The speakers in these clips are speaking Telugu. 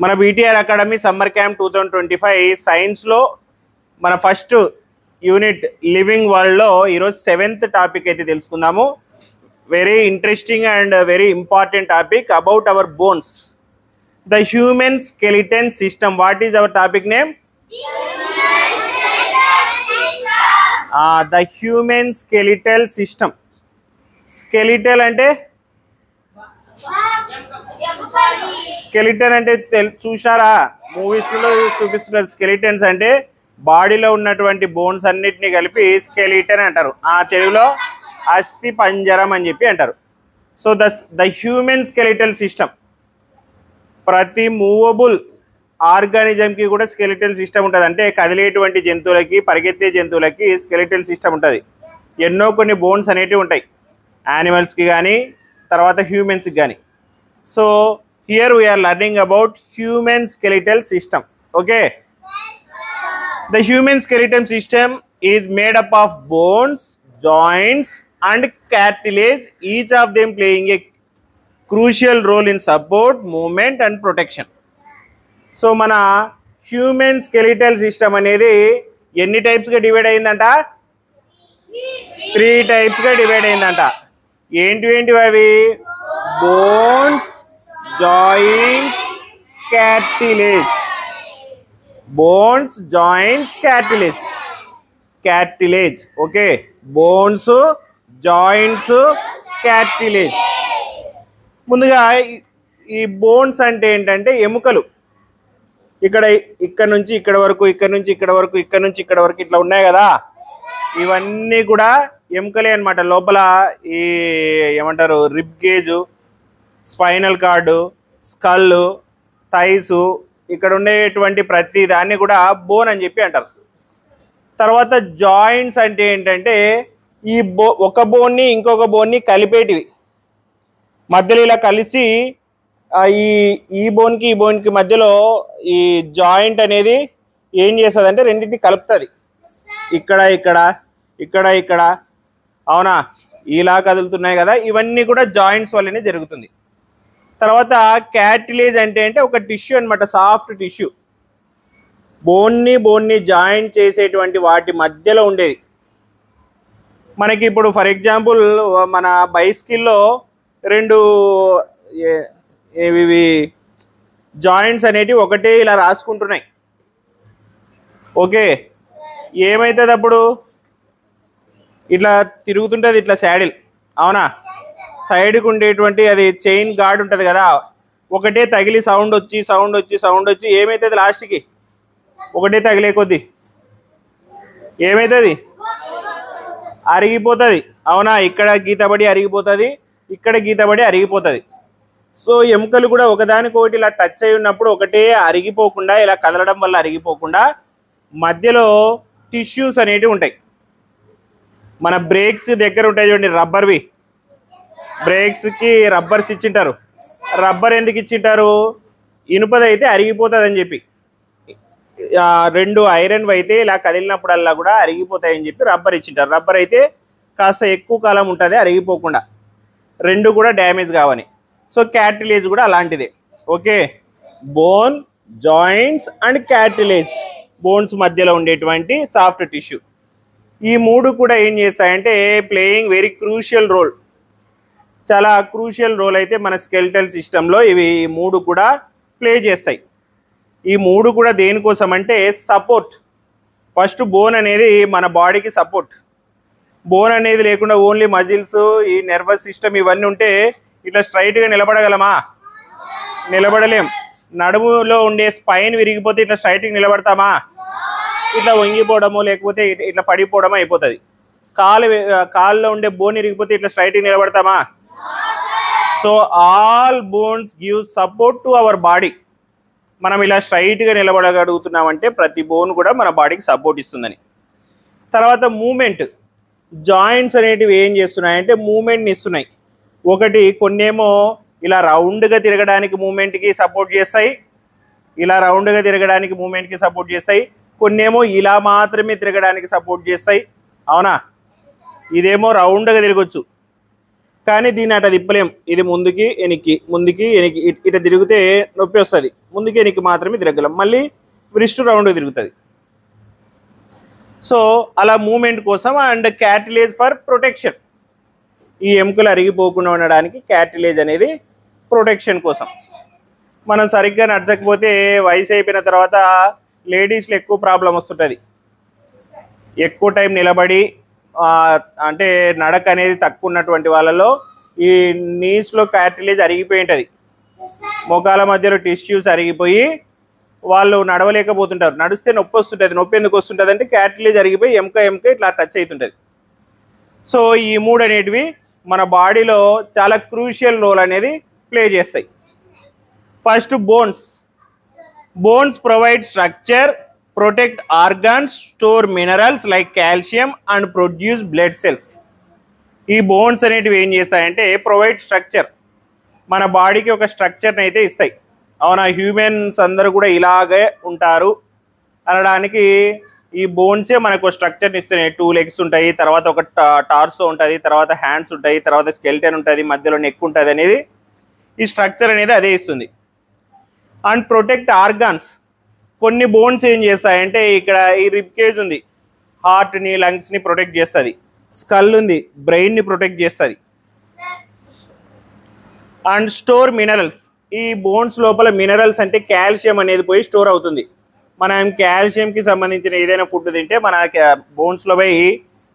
మన బీటీఆర్ అకాడమీ సమ్మర్ క్యాంప్ 2025 సైన్స్లో మన ఫస్ట్ యూనిట్ లివింగ్ వరల్డ్లో ఈరోజు 7th టాపిక్ అయితే తెలుసుకుందాము. Very interesting and very important topic about our bones, the human skeleton system. What is our topic name? The human skeletal system. Skeletal అంటే స్కెలిటన్ అంటే చూసారా, మూవీస్లో చూపిస్తున్నారు. స్కెలిటన్స్ అంటే బాడీలో ఉన్నటువంటి బోన్స్ అన్నిటిని కలిపి స్కెలిటన్ అంటారు. తెలుగులో అస్థి పంజరం అని చెప్పి అంటారు. So the human skeletal system, ప్రతి మూవబుల్ ఆర్గానిజంకి కూడా స్కెలిటల్ సిస్టమ్ ఉంటుంది. అంటే కదిలేటువంటి జంతువులకి, పరిగెత్తే జంతువులకి స్కెలిటల్ సిస్టమ్ ఉంటుంది. ఎన్నో కొన్ని బోన్స్ అనేటివి ఉంటాయి యానిమల్స్కి కానీ తర్వాత హ్యూమన్స్కి కానీ. So here we are learning about human skeletal system. Okay, the human skeletal system is made up of bones, joints and cartilage, each of them playing a crucial role in support, movement and protection. So మన హ్యూమన్ స్కెలిటల్ సిస్టమ్ అనేది ఎన్ని టైప్స్గా డివైడ్ అయిందంట? 3 టైప్స్గా డివైడ్ అయిందంట. ఏంటివి అవి? Bones, joints, cartilage. Bones, joints, cartilage. Okay, bones, joints, cartilage. ముందుగా ఈ బోన్స్ అంటే ఏంటంటే ఎముకలు. ఇక్కడ నుంచి ఇక్కడ వరకు, ఇక్కడ నుంచి ఇక్కడ వరకు, ఇక్కడ నుంచి ఇక్కడ వరకు ఇట్లా ఉన్నాయి కదా, ఇవన్నీ కూడా ఎముకలే అనమాట. లోపల ఈ ఏమంటారు, rib cage, spinal cord, skull, thighs, ఇక్కడ ఉండేటువంటి ప్రతి దాన్ని కూడా బోన్ అని చెప్పి అంటారు. తర్వాత జాయింట్స్ అంటే ఏంటంటే ఈ ఒక బోన్ని ఇంకొక బోన్ని కలిపేటివి, మధ్యలో ఇలా కలిసి ఈ బోన్కి ఈ బోన్కి మధ్యలో ఈ జాయింట్ అనేది ఏం చేస్తుంది అంటే రెండింటిని కలుపుతుంది. ఇక్కడ ఇక్కడ ఇక్కడ ఇక్కడ అవునా, ఇలా కదులుతున్నాయి కదా, ఇవన్నీ కూడా జాయింట్స్ వల్లనే జరుగుతుంది. తర్వాత క్యాటిలేజ్ అంటే ఒక టిష్యూ అనమాట, సాఫ్ట్ టిష్యూ. బోన్ని జాయింట్ చేసేటువంటి వాటి మధ్యలో ఉండేది. మనకి ఇప్పుడు ఫర్ ఎగ్జాంపుల్ మన బైస్కిల్లో 2 ఇవి జాయింట్స్ అనేటివి ఒకటే ఇలా రాసుకుంటున్నాయి. ఓకే, ఏమవుతుంది అప్పుడు? ఇట్లా తిరుగుతుంటుంది, ఇట్లా శాడిల్, అవునా, సైడ్కి ఉండేటువంటి అది చైన్ గార్డ్ ఉంటుంది కదా, ఒకటే తగిలి సౌండ్ వచ్చి ఏమవుతుంది లాస్ట్కి? ఒకటే తగిలే కొద్దీ ఏమవుతుంది? అరిగిపోతుంది, అవునా. ఇక్కడ గీతబడి అరిగిపోతుంది, ఇక్కడ గీతబడి అరిగిపోతుంది. సో ఎముకలు కూడా ఒకదానికొకటి ఇలా టచ్ అయి ఉన్నప్పుడు ఒకటే అరిగిపోకుండా, ఇలా కదలడం వల్ల అరిగిపోకుండా మధ్యలో టిష్యూస్ అనేటివి ఉంటాయి. మన బ్రేక్స్ దగ్గర ఉంటాయి చూడండి, రబ్బర్వి. బ్రేక్స్కి రబ్బర్స్ ఇచ్చింటారు. రబ్బర్ ఎందుకు ఇచ్చింటారు? ఇనుపదైతే అరిగిపోతుంది అని చెప్పి. 2 ఐరన్ అయితే ఇలా కదిలినప్పుడల్లా కూడా అరిగిపోతాయని చెప్పి రబ్బర్ ఇచ్చింటారు. రబ్బర్ అయితే కాస్త ఎక్కువ కాలం ఉంటుంది అరిగిపోకుండా, 2 కూడా డ్యామేజ్ కావని. సో క్యాటిలేజ్ కూడా అలాంటిదే. Okay, bone, joints and cartilage, bones మధ్యలో ఉండేటువంటి సాఫ్ట్ టిష్యూ. ఈ 3 కూడా ఏం చేస్తాయంటే ప్లేయింగ్ వెరీ క్రూషియల్ రోల్, చాలా క్రూషియల్ రోల్ అయితే మన స్కెలిటల్ సిస్టంలో ఇవి 3 కూడా ప్లే చేస్తాయి. ఈ 3 కూడా దేనికోసం అంటే సపోర్ట్. ఫస్ట్ బోన్ అనేది మన బాడీకి సపోర్ట్. బోన్ అనేది లేకుండా ఓన్లీ మజిల్స్, ఈ నర్వస్ సిస్టమ్ ఇవన్నీ ఉంటే ఇట్లా స్ట్రైట్గా నిలబడగలమా? నిలబడలేం. నడుములో ఉండే స్పైన్ విరిగిపోతే ఇట్లా స్ట్రైట్గా నిలబడతామా? ఇట్లా వంగిపోవడమో లేకపోతే ఇట్లా పడిపోవడమో అయిపోతుంది. కాళ్ళలో ఉండే బోన్ విరిగిపోతే ఇట్లా స్ట్రైట్గా నిలబడతామా? So all bones give support to our body. మనం ఇలా స్ట్రైట్గా నిలబడగలుగుతున్నామంటే ప్రతి బోన్ కూడా మన బాడీకి సపోర్ట్ ఇస్తుందని. తర్వాత మూమెంట్, జాయింట్స్ అనేటివి ఏం చేస్తున్నాయంటే మూమెంట్ని ఇస్తున్నాయి. కొన్నేమో ఇలా రౌండ్గా తిరగడానికి మూమెంట్కి సపోర్ట్ చేస్తాయి, ఇలా రౌండ్గా తిరగడానికి మూమెంట్కి సపోర్ట్ చేస్తాయి. కొన్నేమో ఇలా మాత్రమే తిరగడానికి సపోర్ట్ చేస్తాయి, అవునా. ఇదేమో రౌండ్గా తిరగచ్చు, కానీ దీన్ని అట్లా తిప్పలేం. ఇది ముందుకి వెనక్కి ఇట్లా తిరిగితే నొప్పి వస్తుంది. ముందుకి వెనక్కి మాత్రమే తిరగలం. మళ్ళీ వ్రిస్ట్ రౌండ్ తిరుగుతుంది. సో అలా మూమెంట్ కోసం అండ్ క్యాటిలేజ్ ఫర్ ప్రొటెక్షన్. ఈ ఎముకలు అరిగిపోకుండా ఉండడానికి క్యాటిలేజ్ అనేది ప్రొటెక్షన్ కోసం. మనం సరిగ్గా నడచకపోతే వయసు అయిపోయిన తర్వాత లేడీస్లో ఎక్కువ ప్రాబ్లం వస్తుంటుంది. ఎక్కువ టైం నిలబడి అంటే నడక అనేది తక్కువ ఉన్నటువంటి వాళ్ళలో ఈ నీస్లో క్యాటిలేజ్ అరిగిపోయి ఉంటుంది. మోకాల మధ్యలో టిష్యూస్ అరిగిపోయి వాళ్ళు నడవలేకపోతుంటారు. నడిస్తే నొప్పి వస్తుంటుంది. నొప్పి ఎందుకు వస్తుంటుంది అంటే క్యాటిలేజ్ అరిగిపోయి ఎముక ఇట్లా టచ్ అవుతుంటుంది. సో ఈ మూడు అనేటివి మన బాడీలో చాలా క్రూషియల్ రోల్ అనేది ప్లే చేస్తాయి. First bones provide structure, protect organs, store minerals like calcium and produce blood cells. ఈ బోన్స్ అనేటివి ఏం చేస్తాయంటే ప్రొవైడ్ స్ట్రక్చర్, మన బాడీకి ఒక స్ట్రక్చర్ని అయితే ఇస్తాయి. అవునా, హ్యూమన్స్ అందరూ కూడా ఇలాగే ఉంటారు అనడానికి ఈ బోన్సే మనకు స్ట్రక్చర్ని ఇస్తున్నాయి. 2 legs ఉంటాయి, తర్వాత ఒక టార్సో ఉంటుంది, తర్వాత హ్యాండ్స్ ఉంటాయి, తర్వాత స్కెల్టన్ ఉంటుంది, మధ్యలో నెక్ ఉంటుంది అనేది ఈ స్ట్రక్చర్ అనేది అదే ఇస్తుంది. And protect organs. కొన్ని బోన్స్ ఏం చేస్తాయంటే ఇక్కడ ఈ రిబ్ కేజ్ ఉంది, హార్ట్ని లంగ్స్ని ప్రొటెక్ట్ చేస్తుంది. స్కల్ ఉంది, బ్రెయిన్ని ప్రొటెక్ట్ చేస్తుంది. And store minerals. ఈ బోన్స్ లోపల మినరల్స్ అంటే కాల్షియం అనేది పోయి స్టోర్ అవుతుంది. మనం కాల్షియంకి సంబంధించిన ఏదైనా ఫుడ్ తింటే మన బోన్స్లో పోయి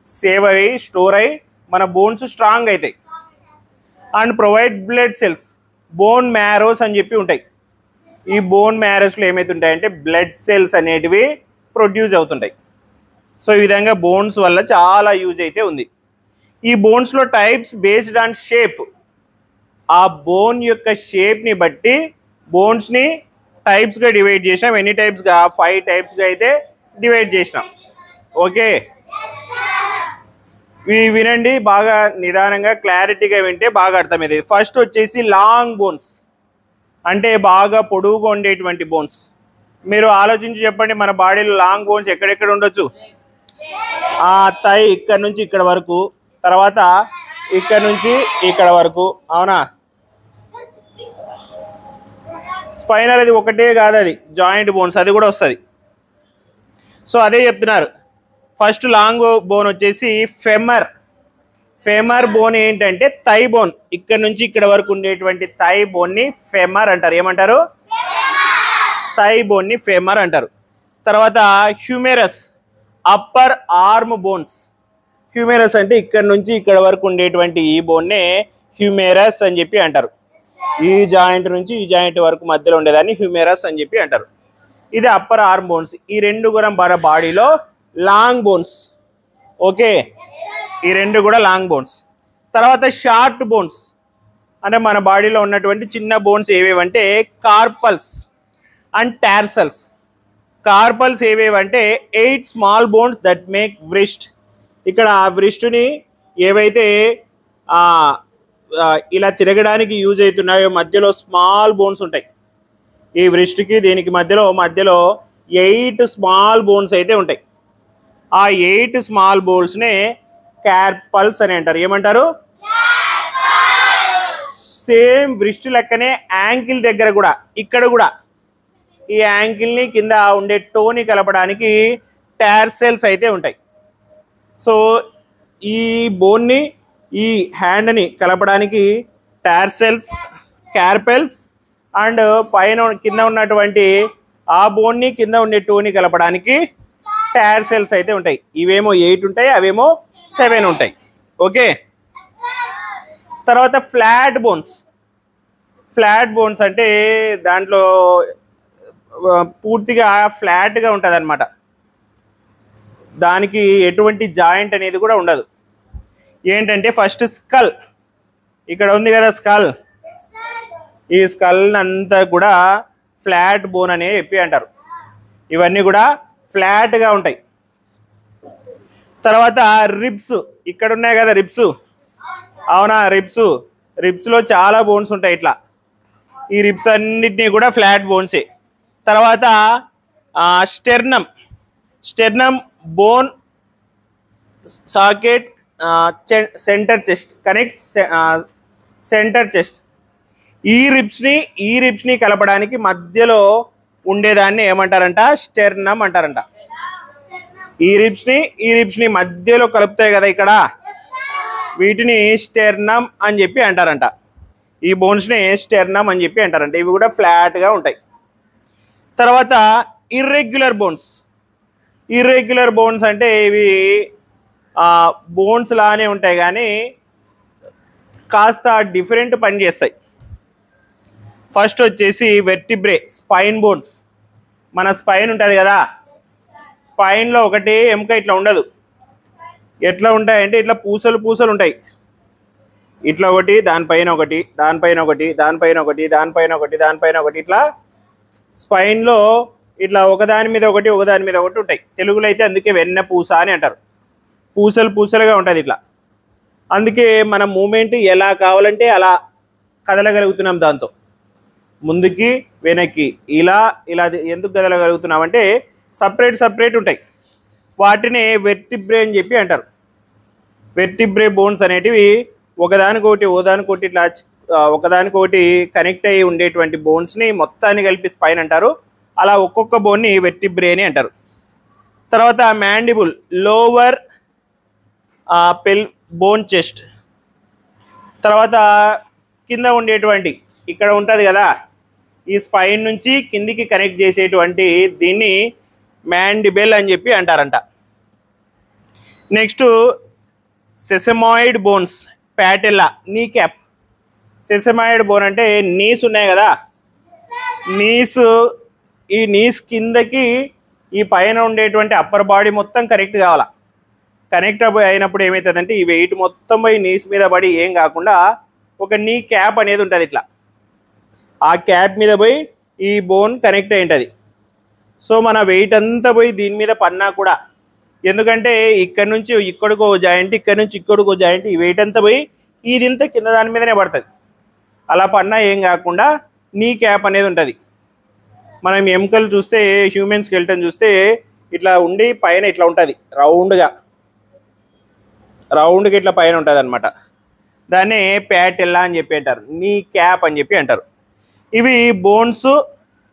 సేవ్ అయ్యి స్టోర్ అయ్యి మన బోన్స్ స్ట్రాంగ్ అవుతాయి. And provide blood cells. Bone marrows అని చెప్పి ఉంటాయి. ఈ బోన్ మ్యారోస్లో ఏమవుతుంటాయంటే బ్లడ్ సెల్స్ అనేటివి ప్రొడ్యూస్ అవుతుంటాయి. సో ఈ విధంగా బోన్స్ వల్ల చాలా యూజ్ అయితే ఉంది. ఈ బోన్స్లో టైప్స్ బేస్డ్ ఆన్ షేప్. ఆ బోన్ యొక్క షేప్ని బట్టి బోన్స్ని టైప్స్గా డివైడ్ చేసినాం. ఎన్ని టైప్స్గా? 5 టైప్స్గా అయితే డివైడ్ చేసినాం. ఓకే, వినండి బాగా నిదానంగా, క్లారిటీగా వింటే బాగా అర్థమైంది. ఫస్ట్ వచ్చేసి లాంగ్ బోన్స్, అంటే బాగా పొడవుగా ఉండేటువంటి బోన్స్. మీరు ఆలోచించి చెప్పండి, మన బాడీలో లాంగ్ బోన్స్ ఎక్కడెక్కడ ఉండొచ్చు? థై ఇక్కడ నుంచి ఇక్కడ వరకు, తర్వాత ఇక్కడ నుంచి ఇక్కడ వరకు. అవునా, స్పైనల్ అది ఒకటే కాదు, అది జాయింట్ బోన్స్ అది కూడా వస్తుంది. సో అదే చెప్తున్నారు. ఫస్ట్ లాంగ్ బోన్ వచ్చేసి ఫెమర్ బోన్ ఏంటంటే థై బోన్. ఇక్కడ నుంచి ఇక్కడ వరకు ఉండేటువంటి థై బోన్ని ఫెమర్ అంటారు. ఏమంటారు? థై బోన్ని ఫెమర్ అంటారు. తర్వాత హ్యూమెరస్, అప్పర్ ఆర్మ్ బోన్స్. హ్యూమెరస్ అంటే ఇక్కడ నుంచి ఇక్కడ వరకు ఉండేటువంటి ఈ బోన్నే హ్యూమెరస్ అని చెప్పి అంటారు. ఈ జాయింట్ నుంచి ఈ జాయింట్ వరకు మధ్యలో ఉండేదాన్ని హ్యూమెరస్ అని చెప్పి అంటారు. ఇది అప్పర్ ఆర్మ్ బోన్స్. ఈ రెండు కూడా మన బాడీలో లాంగ్ బోన్స్. ఓకే, ఈ రెండు కూడా లాంగ్ బోన్స్. తర్వాత షార్ట్ బోన్స్ అంటే మన బాడీలో ఉన్నటువంటి చిన్న బోన్స్ ఏవేవంటే కార్పల్స్ అండ్ టార్సల్స్. కార్పల్స్ ఏవేవంటే 8 small bones that make wrist. ఇక్కడ ఆ వ్రిస్ట్ని ఏవైతే ఇలా తిరగడానికి యూజ్ అవుతున్నాయో మధ్యలో స్మాల్ బోన్స్ ఉంటాయి. ఈ వ్రిస్ట్కి దీనికి మధ్యలో 8 స్మాల్ బోన్స్ అయితే ఉంటాయి. ఆ 8 స్మాల్ బోన్స్నే కార్పల్స్ అని అంటారు. ఏమంటారు? సేమ్ వ్రిస్ట్ లెక్కనే యాంకిల్ దగ్గర కూడా, ఇక్కడ కూడా ఈ యాంకిల్ని కింద ఉండే టోని కలపడానికి టార్సెల్స్ అయితే ఉంటాయి. సో ఈ బోన్ని ఈ హ్యాండ్ని కలపడానికి టార్సెల్స్, కార్పెల్స్ అండ్ పైన కింద ఉన్నటువంటి ఆ బోన్ని కింద ఉండే టోని కలపడానికి టార్సెల్స్ అయితే ఉంటాయి. ఇవేమో 8 ఉంటాయి, అవేమో 7 ఉంటాయి. ఓకే, తర్వాత ఫ్లాట్ బోన్స్ అంటే దాంట్లో పూర్తిగా ఫ్లాట్గా ఉంటుంది అన్నమాట. దానికి ఎటువంటి జాయింట్ అనేది కూడా ఉండదు. ఏంటంటే ఫస్ట్ స్కల్, ఇక్కడ ఉంది కదా స్కల్, ఈ స్కల్ అంతా కూడా ఫ్లాట్ బోన్ అని చెప్పి అంటారు. ఇవన్నీ కూడా ఫ్లాట్గా ఉంటాయి. తర్వాత రిబ్స్, ఇక్కడ ఉన్నాయి కదా రిబ్స్. అవునా, రిబ్స్లో చాలా బోన్స్ ఉంటాయి ఇట్లా. ఈ రిబ్స్ అన్నిటినీ కూడా ఫ్లాట్ బోన్సే. తర్వాత sternum bone socket centre chest, connects centre chest. ఈ రిబ్స్ని కలపడానికి మధ్యలో ఉండేదాన్ని ఏమంటారంట? స్టెర్నమ్ అంటారంట. ఈ రిబ్స్ని మధ్యలో కలుపుతాయి కదా ఇక్కడ, వీటిని స్టెర్నమ్ అని చెప్పి అంటారంట. ఈ బోన్స్ని స్టెర్నమ్ అని చెప్పి అంటారంట. ఇవి కూడా ఫ్లాట్గా ఉంటాయి. తర్వాత ఇర్రెగ్యులర్ బోన్స్ అంటే ఇవి బోన్స్ లానే ఉంటాయి కానీ కాస్త డిఫరెంట్ పని చేస్తాయి. ఫస్ట్ వచ్చేసి వెర్టిబ్రే, స్పైన్ బోన్స్. మన స్పైన్ ఉంటుంది కదా, స్పైన్లో ఒకటి ఎముక ఇట్లా ఉండదు. ఎట్లా ఉంటాయంటే ఇట్లా పూసలు ఉంటాయి. ఇట్లా ఒకటి, దానిపైన ఒకటి, దానిపైన ఒకటి, దానిపైన ఒకటి, దానిపైన ఒకటి, దానిపైన ఒకటి, ఇట్లా స్పైన్లో ఇట్లా ఒకదాని మీద ఒకటి ఉంటాయి. తెలుగులో అయితే అందుకే వెన్న పూస అని అంటారు. పూసలుగా ఉంటుంది ఇట్లా. అందుకే మన మూమెంట్ ఎలా కావాలంటే అలా కదలగలుగుతున్నాం. దాంతో ముందుకి వెనక్కి ఇలా ఎందుకు కదలగలుగుతున్నామంటే సపరేట్ ఉంటాయి. వాటిని వెర్టిబ్రే అని చెప్పి అంటారు. వెర్టిబ్రే బోన్స్ అనేటివి ఒకదానికొకటి ఇట్లా ఒకదానికొకటి కనెక్ట్ అయ్యి ఉండేటువంటి బోన్స్ని మొత్తాన్ని కలిపి స్పైన్ అంటారు. అలా ఒక్కొక్క బోన్ని వెర్టిబ్రే అని అంటారు. తర్వాత మ్యాండిబుల్, లోవర్ బోన్ చెస్ట్. తర్వాత కింద ఉండేటువంటి ఇక్కడ ఉంటుంది కదా, ఈ స్పైన్ నుంచి కిందికి కనెక్ట్ చేసేటువంటి దీన్ని మ్యాండిబెల్ అని చెప్పి అంటారంట. నెక్స్ట్ సెసమాయిడ్ బోన్స్, ప్యాటెల్లా, నీ క్యాప్. సెసమాయిడ్ బోన్ అంటే నీస్ ఉన్నాయి కదా, ఈ నీస్ కిందకి ఈ పైన ఉండేటువంటి అప్పర్ బాడీ మొత్తం కనెక్ట్ కావాలా. కనెక్ట్ అయినప్పుడు ఏమవుతుందంటే ఈ వెయిట్ మొత్తం పోయి నీస్ మీద పడి ఏం కాకుండా ఒక నీ క్యాప్ అనేది ఉంటుంది ఇట్లా. ఆ క్యాప్ మీద పోయి ఈ బోన్ కనెక్ట్ అయి ఉంటుంది. సో మన వెయిట్ అంతా పోయి దీని మీద పన్నా కూడా, ఎందుకంటే ఇక్కడ నుంచి ఇక్కడికో జాయింట్, ఇక్కడ నుంచి ఇక్కడికో జాయింట్, ఈ వెయిట్ అంతా పోయి ఇదింతా కింద దాని మీదనే పడుతుంది. అలా పన్నా ఏం కాకుండా నీ క్యాప్ అనేది ఉంటుంది. మనం ఎముకలు చూస్తే, హ్యూమన్ స్కెల్టన్ చూస్తే ఇట్లా ఉండి పైన ఇట్లా ఉంటుంది, రౌండ్గా ఇట్లా పైన ఉంటుంది అనమాట. దాన్ని ప్యాటెల్లా అని చెప్పి అంటారు, నీ క్యాప్ అని చెప్పి అంటారు. ఇవి bones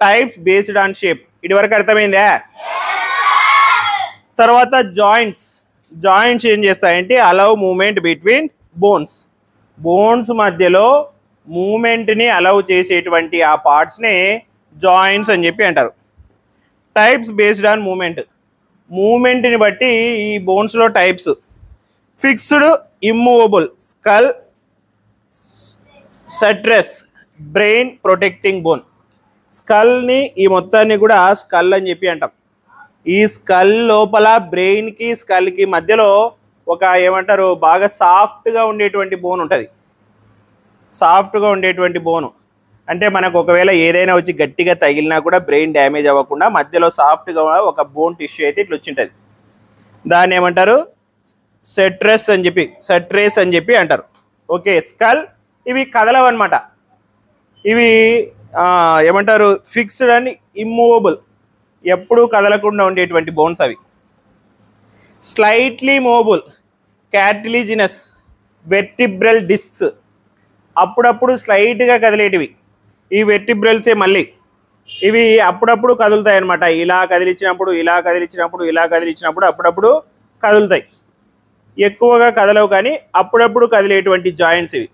types based on shape. ఇది వరకు అర్థమైందా? తర్వాత జాయింట్స్ ఏం చేస్తాయంటే అలౌ మూమెంట్ బిట్వీన్ బోన్స్ మధ్యలో మూమెంట్ని అలౌ చేసేటువంటి ఆ పార్ట్స్ని జాయింట్స్ అని చెప్పి అంటారు. టైప్స్ బేస్డ్ ఆన్ మూమెంట్ని బట్టి ఈ బోన్స్లో types. Fixed, immovable, skull, sutures, brain protecting bone. స్కల్ని ఈ మొత్తాన్ని కూడా స్కల్ అని చెప్పి అంటాం. ఈ స్కల్ లోపల బ్రెయిన్కి స్కల్కి మధ్యలో ఒక ఏమంటారు బాగా సాఫ్ట్గా ఉండేటువంటి బోన్ ఉంటుంది. సాఫ్ట్గా ఉండేటువంటి బోను అంటే మనకు ఒకవేళ ఏదైనా వచ్చి గట్టిగా తగిలినా కూడా బ్రెయిన్ డ్యామేజ్ అవ్వకుండా మధ్యలో సాఫ్ట్గా ఒక బోన్ టిష్యూ అయితే ఇట్లా వచ్చింటుంది. దాన్ని ఏమంటారు? సట్రెస్ అని చెప్పి అంటారు. ఓకే, స్కల్ ఇవి కదలవన్నమాట. ఇవి ఏమంటారు? ఫిక్స్డ్ అండ్ ఇమ్మూవబుల్, ఎప్పుడూ కదలకుండా ఉండేటువంటి బోన్స్ అవి. Slightly movable, cartilaginous, vertebral discs, అప్పుడప్పుడు స్లైట్గా కదిలేటివి. ఈ వెర్టిబ్రల్సే మళ్ళీ ఇవి అప్పుడప్పుడు కదులుతాయి అన్నమాట. ఇలా కదిలించినప్పుడు అప్పుడప్పుడు కదులుతాయి. ఎక్కువగా కదలవు కానీ అప్పుడప్పుడు కదిలేటువంటి జాయింట్స్ ఇవి.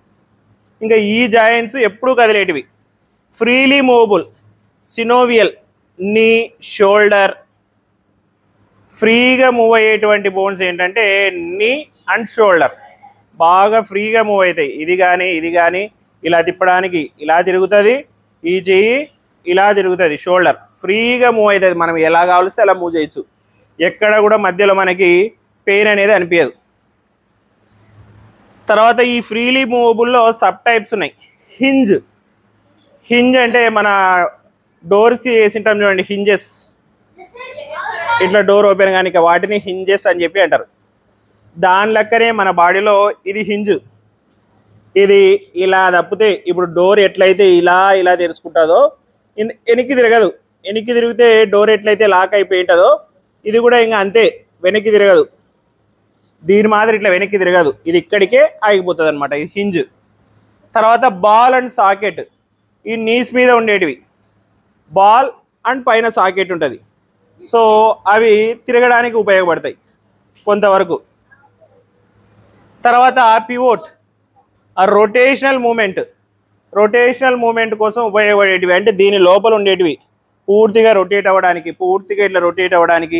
ఇంకా ఈ జాయింట్స్ ఎప్పుడు కదిలేటివి. ఫ్రీలీ మూవబుల్, సినోవియల్, నీ, షోల్డర్. ఫ్రీగా మూవ్ అయ్యేటువంటి బోన్స్ ఏంటంటే నీ అండ్ షోల్డర్. బాగా ఫ్రీగా మూవ్ అవుతాయి. ఇది కానీ ఇలా తిప్పడానికి ఇలా తిరుగుతుంది, ఈ చెయ్యి ఇలా తిరుగుతుంది, షోల్డర్ ఫ్రీగా మూవ్ అవుతుంది. మనం ఎలా కావాల్స్తే అలా మూవ్ చేయొచ్చు. ఎక్కడ కూడా మధ్యలో మనకి పెయిన్ అనేది అనిపించదు. తర్వాత ఈ ఫ్రీలీ మూవబుల్లో సబ్ టైప్స్ ఉన్నాయి. హింజ్ అంటే మన డోర్స్కి వేసింటాం చూడండి, హింజెస్. ఇట్లా డోర్ ఓపెన్ కానీ వాటిని హింజెస్ అని చెప్పి అంటారు. దాని లెక్కనే మన బాడీలో ఇది హింజ్. ఇది ఇలా తప్పితే ఇప్పుడు డోర్ ఎట్లయితే ఇలా తెరుచుకుంటుందో వెనక్కి తిరగదు. వెనక్కి తిరిగితే డోర్ ఎట్లయితే లాక్ అయిపోయి ఉంటుందో ఇది కూడా ఇంకా అంతే, వెనక్కి తిరగదు. దీని మాదిరి ఇట్లా వెనక్కి తిరగదు, ఇది ఇక్కడికే ఆగిపోతుంది అనమాట, ఇది హింజ్. తర్వాత బాల్ అండ్ సాకెట్, ఈ నీస్ మీద ఉండేటివి బాల్ అండ్ పైన సాకెట్ ఉంటుంది. సో అవి తిరగడానికి ఉపయోగపడతాయి కొంతవరకు. తర్వాత పివోట్, ఆ రొటేషనల్ మూమెంట్ కోసం ఉపయోగపడేటివి, అంటే దీని లోపల ఉండేటివి పూర్తిగా రొటేట్ అవ్వడానికి, పూర్తిగా ఇట్లా రొటేట్ అవ్వడానికి,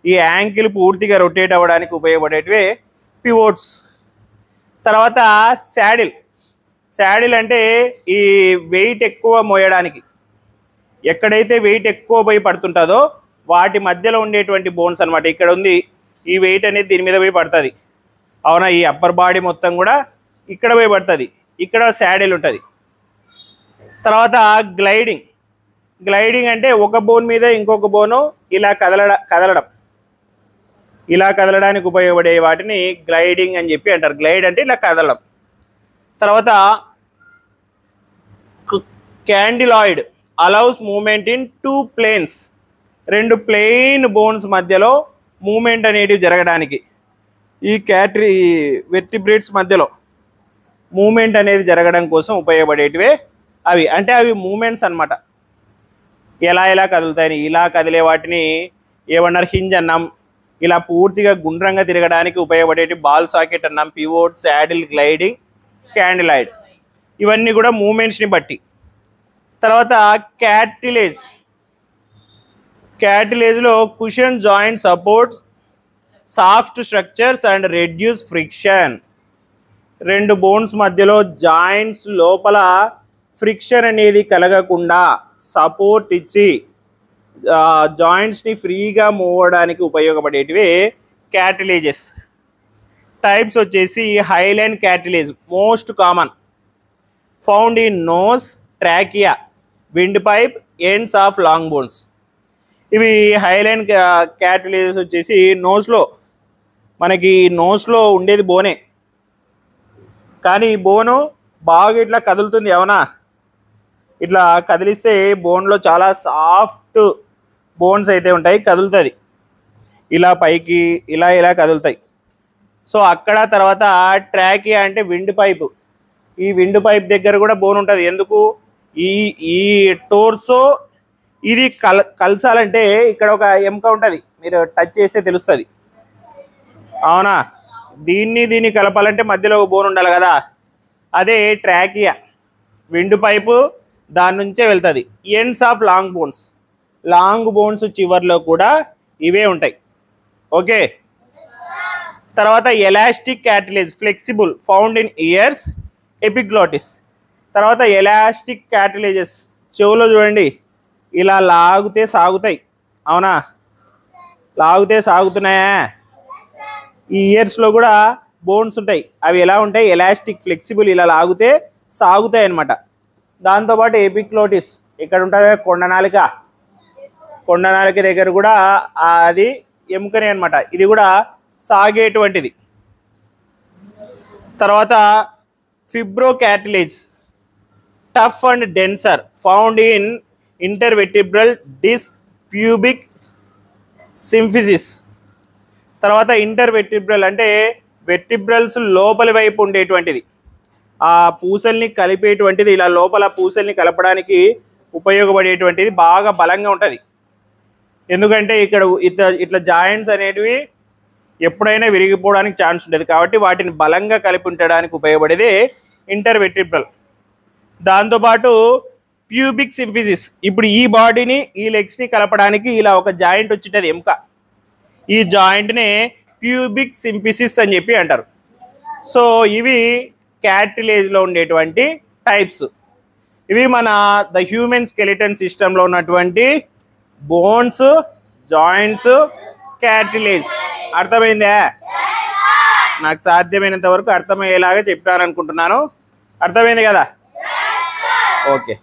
ఈ యాంకిల్ పూర్తిగా రొటేట్ అవ్వడానికి ఉపయోగపడేటివే పివోట్స్. తర్వాత శాడిల్ అంటే ఈ వెయిట్ ఎక్కువ మోయడానికి, ఎక్కడైతే వెయిట్ ఎక్కువ పోయి పడుతుంటుందో వాటి మధ్యలో ఉండేటువంటి బోన్స్ అనమాట. ఇక్కడ ఉంది, ఈ వెయిట్ అనేది దీని మీద పోయి పడుతుంది, అవునా. ఈ అప్పర్ బాడీ మొత్తం కూడా ఇక్కడ పోయి పడుతుంది, ఇక్కడ శాడిల్ ఉంటుంది. తర్వాత గ్లైడింగ్ అంటే ఒక బోన్ మీద ఇంకొక బోను ఇలా కదలడానికి ఉపయోగపడే వాటిని గ్లైడింగ్ అని చెప్పి అంటారు. గ్లైడ్ అంటే ఇలా కదలడం. తర్వాత condyloid allows movement in 2 planes, 2 plane bones మధ్యలో మూమెంట్ అనేది జరగడానికి, ఈ వెర్టిబ్రేట్స్ మధ్యలో మూమెంట్ అనేది జరగడం కోసం ఉపయోగపడేటివే అవి. అంటే అవి మూమెంట్స్ అన్నమాట, ఎలా కదులుతాయి. ఇలా కదిలే వాటిని ఏమన్నారు, హింజ్ అన్నాం. ఇలా పూర్తిగా గుండ్రంగా తిరగడానికి ఉపయోగపడేటి బాల్ సాకెట్ అన్నాం, పివోట్, శాడిల్, గ్లైడింగ్, క్యాండిలాయిడ్, ఇవన్నీ కూడా మూమెంట్స్ని బట్టి. తర్వాత క్యాటిలేజ్లో cushion joint supports soft structures and reduce friction. 2 bones మధ్యలో జాయింట్స్ లోపల ఫ్రిక్షన్ అనేది కలగకుండా సపోర్ట్ ఇచ్చి జాయింట్స్ని ఫ్రీగా మూవ్ అవ్వడానికి ఉపయోగపడేటివి క్యాటిలేజెస్. టైప్స్ వచ్చేసి hyaline cartilage most common, found in nose, trachea, wind pipe, ends of long bones. ఇవి హైలైన్ క్యాటిలేజెస్ వచ్చేసి మనకి నోస్లో ఉండేది బోనే, కానీ ఈ బోను బాగా ఇట్లా కదులుతుంది, అవునా. ఇట్లా కదిలిస్తే బోన్లో చాలా సాఫ్ట్ బోన్స్ అయితే ఉంటాయి, కదులుతుంది, ఇలా పైకి ఇలా కదులుతాయి. సో అక్కడ తర్వాత ట్రాకియా అంటే విండ్ పైప్, ఈ విండ్ పైప్ దగ్గర కూడా బోన్ ఉంటుంది. ఎందుకు, ఈ టోర్సో ఇది కలసాలంటే ఇక్కడ ఒక ఎముక ఉంటుంది, మీరు టచ్ చేస్తే తెలుస్తుంది, అవునా. దీన్ని కలపాలంటే మధ్యలో ఒక బోన్ ఉండాలి కదా, అదే ట్రాకియా, విండ్ పైపు దాని నుంచే వెళ్తుంది. ఎండ్స్ ఆఫ్ లాంగ్ బోన్స్ చివర్లో కూడా ఇవే ఉంటాయి. ఓకే. తర్వాత elastic cartilage flexible, found in ears, epiglottis. తర్వాత ఎలాస్టిక్ క్యాటిలేజెస్ చెవులో చూడండి, ఇలా లాగితే సాగుతాయి, అవునా. లాగితే సాగుతున్నాయా. ఈ ఇయర్స్లో కూడా బోన్స్ ఉంటాయి, అవి ఎలా ఉంటాయి, ఎలాస్టిక్, ఫ్లెక్సిబుల్, ఇలా లాగితే సాగుతాయి అన్నమాట. దాంతోపాటు ఎపిక్లోటిస్ ఇక్కడ ఉంటుంది, కొండనాలిక దగ్గర కూడా అది ఎముకనే అనమాట, ఇది కూడా సాగేటువంటిది. తర్వాత fibrocartilage tough and denser, found in intervertebral disc, pubic symphysis. తర్వాత ఇంటర్వెర్టిబ్రల్ అంటే వెర్టిబ్రల్స్ లోపలి వైపు ఉండేటువంటిది, ఆ పూసల్ని కలిపేటువంటిది, ఇలా లోపల పూసల్ని కలపడానికి ఉపయోగపడేటువంటిది, బాగా బలంగా ఉంటుంది. ఎందుకంటే ఇక్కడ ఇట్లా జాయింట్స్ అనేటివి ఎప్పుడైనా విరిగిపోవడానికి ఛాన్స్ ఉంటుంది, కాబట్టి వాటిని బలంగా కలిపి ఉండడానికి ఉపయోగపడేది ఇంటర్వెర్టిబ్రల్. దాంతోపాటు ప్యూబిక్ సింఫిసిస్, ఇప్పుడు ఈ బాడీని ఈ లెగ్స్ని కలపడానికి ఇలా ఒక జాయింట్ వచ్చింటుంది ఎముక, ఈ జాయింట్నే ప్యూబిక్ సింఫిసిస్ అని చెప్పి అంటారు. సో ఇవి క్యాటిలేజ్లో ఉండేటువంటి టైప్స్. ఇవి మన ద హ్యూమన్ స్కెలిటన్ సిస్టంలో ఉన్నటువంటి బోన్స్, జాయింట్స్, క్యాటిలేజ్. అర్థమైందా? నాకు సాధ్యమైనంత వరకు అర్థమయ్యేలాగా చెప్పాను అనుకుంటున్నాను. అర్థమైంది కదా? ఓకే.